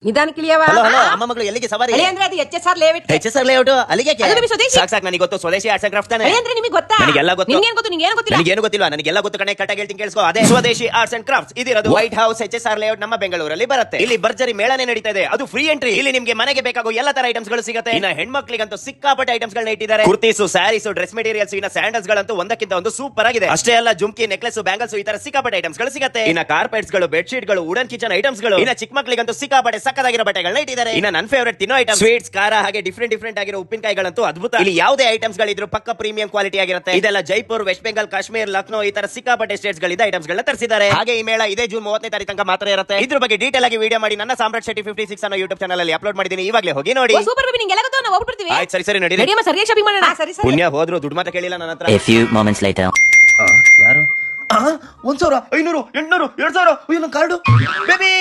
ನಿಧಾನಕ್ಕೆ ಇಳಿಯವ. Hello hello ಅಮ್ಮ ಮಗಳು ಎಲ್ಲಿಗೆ ಸವಾರಿ? ಅಳಿ ಅಂದ್ರೆ ಅದು HSR ಲೇಔಟ್. HSR ಲೇಔಟ್ ಅಲ್ಲಿಗೆ ಅದು ನಿಮಗೆ ಸ್ವದೇಶಿ. ಸಾಕ್ ನನಗೆ ಗೊತ್ತು, ಸ್ವದೇಶಿ ಆರ್ಟ್ಸ್ ಅಂಡ್ ಕ್ರಾಫ್ಟ್ ತಾನೆ. ಅಳಿ ಅಂದ್ರೆ ನಿಮಗೆ ಗೊತ್ತಾ? ನನಗೆಲ್ಲ ಗೊತ್ತು. ನಿಂಗೇನು ಗೊತ್ತು? ನಿಂಗೇನು ಗೊತ್ತಿಲ್ಲ? ನನಗೇನು ಗೊತ್ತಿಲ್ಲ, ನನಗೆಲ್ಲ ಗೊತ್ತು ಕಣೆ. ಕರೆಕ್ಟಾಗಿ ಹೇಳ್ತೀನಿ ಕೇಳಿಸ್ಕೋ. ಅದೇ ಸ್ವದೇಶಿ ಆರ್ಟ್ಸ್ ಅಂಡ್ ಕ್ರಾಫ್ಟ್ಸ್ ಇದಿರೋದು ವೈಟ್ ಹೌಸ್ HSR ಲೇಔಟ್ ನಮ್ಮ ಬೆಂಗಳೂರಲ್ಲಿ ಬರುತ್ತೆ. ಇಲ್ಲಿ ಭರ್ಜರಿ ಮೇಳನೆ ನಡೀತಾ ಇದೆ, ಅದು ಫ್ರೀ ಎಂಟ್ರಿ. ಇಲ್ಲಿ ನಿಮಗೆ ಮನೆಗೆ ಬೇಕಾಗೋ ಎಲ್ಲ ತರ ಐಟಮ್ಸ್ ಗಳು ಸಿಗುತ್ತೆ. ಇನ್ನ ಹೆಣ್ಮಕ್ಳಿಗಂತೂ ಸಿಕ್ಕಾಪಟ್ಟೆ ಐಟಮ್ಸ್ ಗಳನ್ನ ಇಟ್ಟಿದ್ದಾರೆ. ಕುರ್ತೀಸು, ಸ್ಯಾರೀಸ್, ಡ್ರೆಸ್ ಮೆಟೀರಿಯಲ್ಸ್, ಇನ್ನ ಸ್ಯಾಂಡಲ್ಸ್ ಗಳಂತೂ ಒಂದಕ್ಕಿಂತ ಒಂದು ಸೂಪರ್ ಆಗಿದೆ. ಅಷ್ಟೇ ಅಲ್ಲ, ಜುಮ್ಕಿ, ನೆಕ್ಲೆಸ್, ಬ್ಯಾಂಗಲ್ಸ್ ಈ ತರ ಸಿಕ್ಕಾಪಟ್ಟೆ ಐಟಮ್ಸ್ ಗಳು ಸಿಗುತ್ತೆ. ಇನ್ನ ಕಾರ್ಪೆಟ್ಸ್ ಗಳು, ಬೆಡ್ ಶೀಟ್ ಗಳು, ವುಡನ್ ಕಿಚನ್ ಐಟಮ್ಸ್ ಗಳು, ಇನ್ನ ಚಿಕ್ಕ ಮಕ್ಕಳಿಗಂತೂ ಸಿಕ್ಕಾಪಟ್ಟೆ ಸಕ್ಕದಾಗಿರೋ ಬಟ್ಟೆಗಳನ್ನ ಇಟ್ಟಿದ್ದಾರೆ. ಇನ್ನ ನನ್ನ ಫೇವರೇಟ್ ತಿನ್ನೋ ಐಟಮ್ ಸ್ವೀಟ್ಸ್, ಖಾರ ಹಾಗೆ ಡಿಫ್ರೆಂಟ್ ಆಗಿರೋ ಉಪ್ಪಿನಕಾಯಿಗಳಂತೂ ಅದ್ಭುತ. ಇಲ್ಲಿ ಯಾವುದೇ ಐಟಮ್ಸ್ ಗಳಿದ್ರು ಪಕ್ಕ ಪ್ರೀಮಿಯಂ ಕ್ವಾಲಿಟಿ ಆಗಿರುತ್ತೆ. ಇದೆಲ್ಲ ಜೈಪುರ್, ವೆಸ್ಟ್ ಬೆಂಗಾಲ್, ಕಾಶ್ಮೀರ್, ಲಕ್ನೋ ಈ ತರ ಸಿಕ್ಕಾಪಟ್ಟೆ ಸ್ಟೇಟ್ಸ್ ಗಳಿಂದ ಐಟಮ್ಸ್ ಗಳನ್ನ ತರಿಸಿದ್ದಾರೆ. ಹಾಗೆ ಈ ಮೇಳ ಇದೇ ಜೂನ್ 30ನೇ ತಾರೀಕು ತನಕ ಮಾತ್ರ ಇರುತ್ತೆ. ಇದ್ರ ಬಗ್ಗೆ ಡೀಟೇಲ್ ಆಗಿ ವಿಡಿಯೋ ಮಾಡಿ ನನ್ನ ಸಾಮ್ರಾಟ್ ಶೆಟ್ಟಿ 56 ಅನ್ನೋ ಯೂಟ್ಯೂಬ್ ಚಾನಲ್ ಅಲ್ಲಿ ಅಪ್ಲೋಡ್ ಮಾಡಿದೀನಿ. ಇವಾಗಲೇ ಹೋಗಿ ನೋಡಿ. ಸೂಪರ್ ಬೇಬಿ, ನಿಂಗೆಲ್ಲ ಗೊತ್ತು, ನಾವು ಹೋಗ್ಬಿಡ್ತೀವಿ. ಆಯ್ತು, ಸರಿ ನಡೀರಿ. ರೆಡಿಯಮ್ಮ, ಸರಿಯಾಗಿ ಶಾಪಿಂಗ್ ಮಾಡೋಣ. ಸರಿ ಸರಿ. ಪುಣ್ಯ ಹೋದ್ರು ದುಡ್ಡು ಮಾತ್ರ ಕೇಳಿಲ್ಲ ನನ್ನ ಹತ್ರ. A few moments later. ಯಾರು? 1,000, 500, 800, 2000. ಅಯ್ಯೋ ನನ್ನ ಕಾರ್ಡು ಬೇಬಿ.